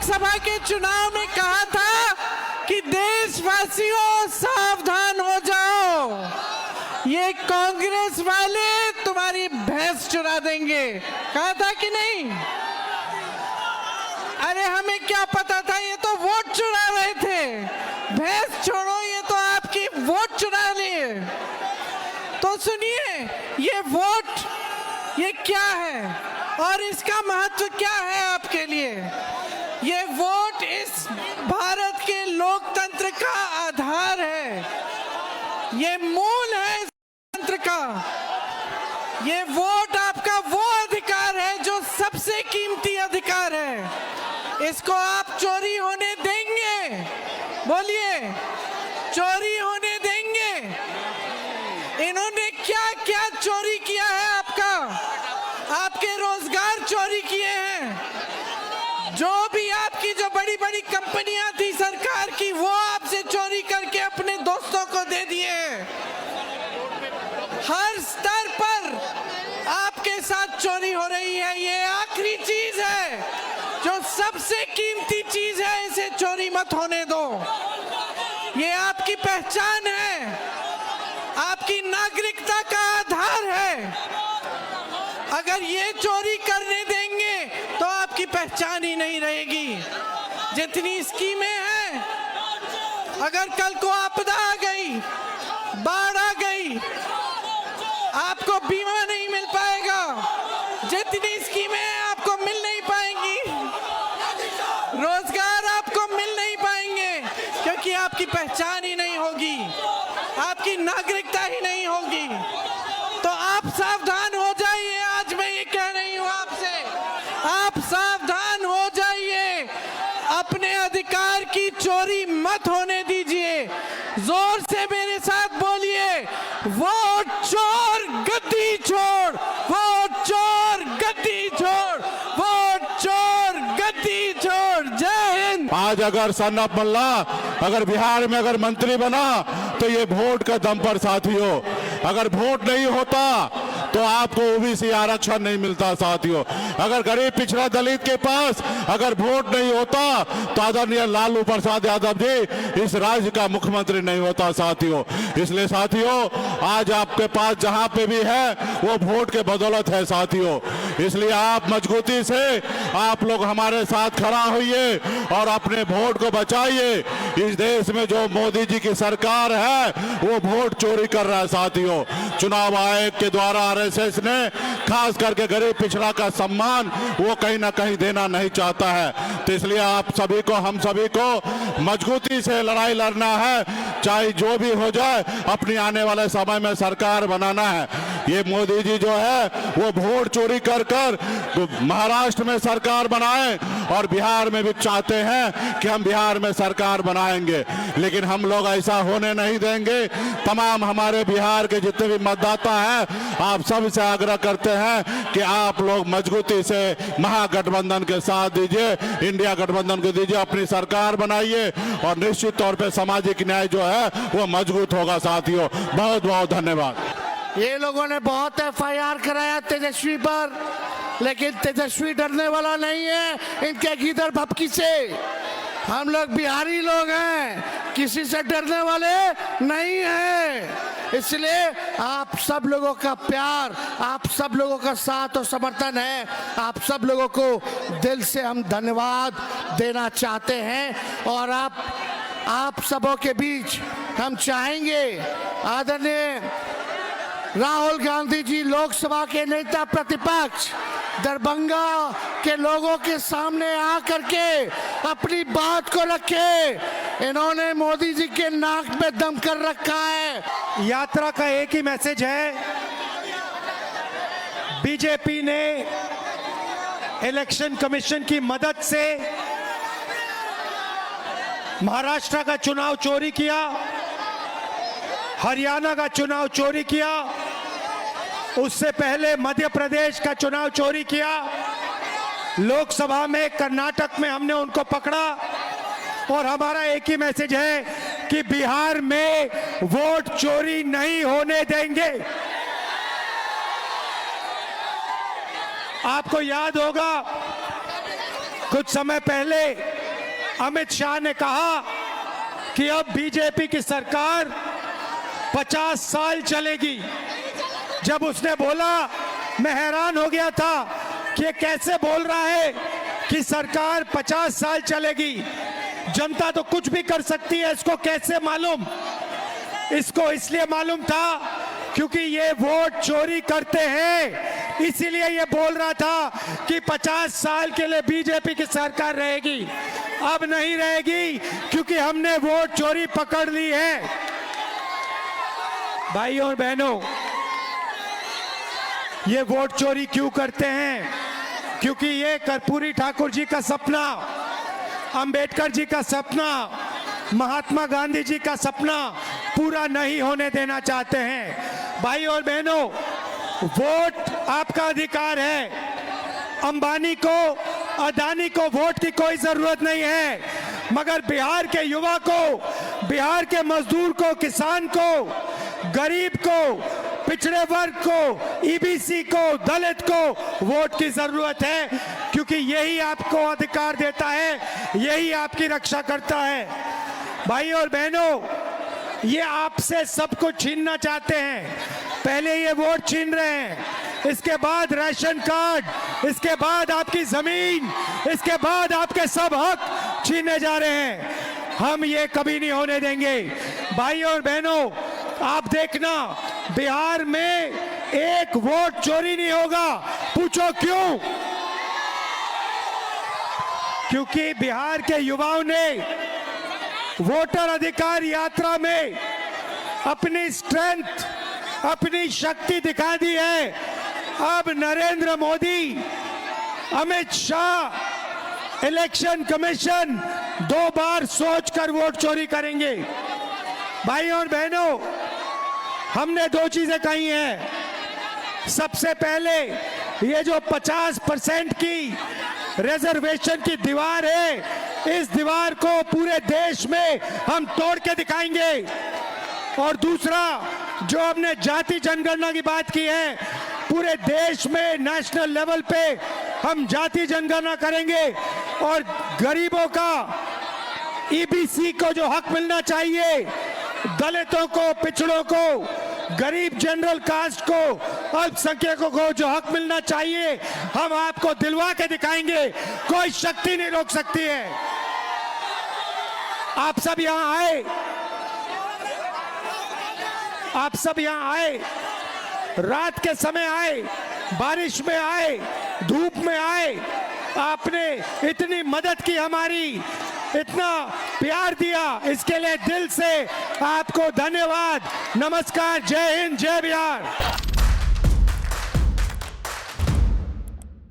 लोकसभा के चुनाव में कहा था कि देशवासियों सावधान हो जाओ, ये कांग्रेस वाले तुम्हारी भैंस चुरा देंगे, कहा था कि नहीं? अरे हमें क्या पता था, ये तो वोट चुरा रहे थे। भैंस छोड़ो, ये तो आपकी वोट चुरा लिए। तो सुनिए, ये वोट ये क्या है और इसका महत्व क्या है आपके लिए? ये वोट इस भारत के लोकतंत्र का आधार है, ये मूल है इस तंत्र का। ये वोट आपका वो अधिकार है जो सबसे कीमती अधिकार है। इसको आप चोरी होने देंगे? बोलिए, चोरी होने देंगे? इन्होंने क्या क्या चोरी किया है आपका? आपके रोजगार चोरी किए हैं। जो भी आपकी जो बड़ी बड़ी कंपनियां थी सरकार की, वो आपसे चोरी करके अपने दोस्तों को दे दिए हैं। हर स्तर पर आपके साथ चोरी हो रही है। ये आखिरी चीज है, जो सबसे कीमती चीज है, इसे चोरी मत होने दो। ये आपकी पहचान है, आपकी नागरिकता का आधार है। अगर ये चोरी करने देंगे तो आपकी पहचान ही नहीं रहेगी। जितनी स्कीमें हैं, अगर कल को आपदा आ गई, बाढ़ आ गई, आपको बीमा नहीं मिल पाएगा। जितनी स्कीमें हैं आपको मिल नहीं पाएंगी, रोजगार आपको मिल नहीं पाएंगे, क्योंकि आपकी पहचान ही नहीं होगी, आपकी नागरिकता ही नहीं होगी। तो आप सावधान हो जाइए। आज मैं ये कह रही हूं आपसे, आप सावधान हो जाइए। अपने अधिकार की चोरी मत होने दीजिए। जोर से मेरे साथ बोलिए, वोट चोर गद्दी छोड़, वोट चोर गद्दी छोड़, वोट चोर गद्दी छोड़। जय हिंद। आज अगर सन्नप मल्ला अगर बिहार में अगर मंत्री बना तो ये वोट का दम पर साथियों। अगर वोट नहीं होता तो आपको ओबीसी आरक्षण नहीं मिलता साथियों। अगर गरीब पिछड़ा दलित के पास अगर वोट नहीं होता तो आदरणीय लालू प्रसाद यादव जी इस राज्य का मुख्यमंत्री नहीं होता साथियों। इसलिए साथियों, आज आपके पास जहां पे भी है वो वोट के बदौलत है साथियों। इसलिए आप मजबूती से आप लोग हमारे साथ खड़ा होइए और अपने वोट को बचाइए। इस देश में जो मोदी जी की सरकार है वो वोट चोरी कर रहा है साथियों। चुनाव आयोग के द्वारा आरएसएस ने खास करके गरीब पिछड़ा का सम्मान वो कहीं ना कहीं देना नहीं चाहता है। तो इसलिए आप सभी को, हम सभी को मजबूती से लड़ाई लड़ना है, चाहे जो भी हो जाए। अपनी आने वाले समय में सरकार बनाना है। ये मोदी जी जो है वो वोट चोरी कर कर महाराष्ट्र में सरकार बनाए और बिहार में भी चाहते हैं कि हम बिहार में सरकार बनाएंगे, लेकिन हम लोग ऐसा होने नहीं देंगे। तमाम हमारे बिहार के जितने भी मतदाता हैं, आप सबसे आग्रह करते हैं कि आप लोग मजबूती से महागठबंधन के साथ दीजिए, इंडिया गठबंधन को दीजिए, अपनी सरकार बनाइए और निश्चित तौर पे सामाजिक न्याय जो है वो मजबूत होगा साथियों। बहुत बहुत धन्यवाद। ये लोगों ने बहुत एफआईआर कराया तेजस्वी पर, लेकिन तेजस्वी डरने वाला नहीं है इनके गीदड़ भपकी से। हम लोग बिहारी लोग हैं, किसी से डरने वाले नहीं हैं। इसलिए आप सब लोगों का प्यार, आप सब लोगों का साथ और समर्थन है। आप सब लोगों को दिल से हम धन्यवाद देना चाहते हैं। और आप सबों के बीच हम चाहेंगे आदरणीय राहुल गांधी जी, लोकसभा के नेता प्रतिपक्ष, दरभंगा के लोगों के सामने आकर के अपनी बात को रखे। इन्होंने मोदी जी के नाक में दम कर रखा है। यात्रा का एक ही मैसेज है, बीजेपी ने इलेक्शन कमीशन की मदद से महाराष्ट्र का चुनाव चोरी किया, हरियाणा का चुनाव चोरी किया, उससे पहले मध्य प्रदेश का चुनाव चोरी किया, लोकसभा में कर्नाटक में हमने उनको पकड़ा। और हमारा एक ही मैसेज है कि बिहार में वोट चोरी नहीं होने देंगे। आपको याद होगा कुछ समय पहले अमित शाह ने कहा कि अब बीजेपी की सरकार 50 साल चलेगी। जब उसने बोला, मैं हैरान हो गया था कि ये कैसे बोल रहा है कि सरकार 50 साल चलेगी। जनता तो कुछ भी कर सकती है, इसको कैसे मालूम? इसको इसलिए मालूम था क्योंकि ये वोट चोरी करते हैं, इसीलिए ये बोल रहा था कि 50 साल के लिए बीजेपी की सरकार रहेगी। अब नहीं रहेगी क्योंकि हमने वोट चोरी पकड़ ली है। भाइयों और बहनों, ये वोट चोरी क्यों करते हैं? क्योंकि ये कर्पूरी ठाकुर जी का सपना, अंबेडकर जी का सपना, महात्मा गांधी जी का सपना पूरा नहीं होने देना चाहते हैं। भाइयों और बहनों, वोट आपका अधिकार है। अंबानी को, अदानी को वोट की कोई जरूरत नहीं है, मगर बिहार के युवा को, बिहार के मजदूर को, किसान को, गरीब को, पिछड़े वर्ग को, ईबीसी को, दलित को वोट की जरूरत है, क्योंकि यही आपको अधिकार देता है, यही आपकी रक्षा करता है। भाइयों और बहनों, ये आपसे सब कुछ छीनना चाहते हैं। पहले ये वोट छीन रहे हैं, इसके बाद राशन कार्ड, इसके बाद आपकी जमीन, इसके बाद आपके सब हक छीनने जा रहे हैं। हम ये कभी नहीं होने देंगे। भाइयों और बहनों, आप देखना, बिहार में एक वोट चोरी नहीं होगा। पूछो क्यों? क्योंकि बिहार के युवाओं ने वोटर अधिकार यात्रा में अपनी स्ट्रेंथ, अपनी शक्ति दिखा दी है। अब नरेंद्र मोदी, अमित शाह, इलेक्शन कमीशन 2 बार सोचकर वोट चोरी करेंगे। भाइयों और बहनों, हमने 2 चीजें कही हैं। सबसे पहले, ये जो 50% की रिजर्वेशन की दीवार है, इस दीवार को पूरे देश में हम तोड़ के दिखाएंगे। और दूसरा, जो हमने जाति जनगणना की बात की है, पूरे देश में नेशनल लेवल पे हम जाति जनगणना करेंगे और गरीबों का, ईबीसी को जो हक मिलना चाहिए, दलितों को, पिछड़ों को, गरीब जनरल कास्ट को, अल्पसंख्यकों को जो हक मिलना चाहिए, हम आपको दिलवा के दिखाएंगे। कोई शक्ति नहीं रोक सकती है। आप सब यहां आए, आप सब यहां आए, रात के समय आए, बारिश में आए, धूप में आए, आपने इतनी मदद की हमारी, इतना प्यार दिया, इसके लिए दिल से आपको धन्यवाद। नमस्कार, जय हिंद, जय बिहार।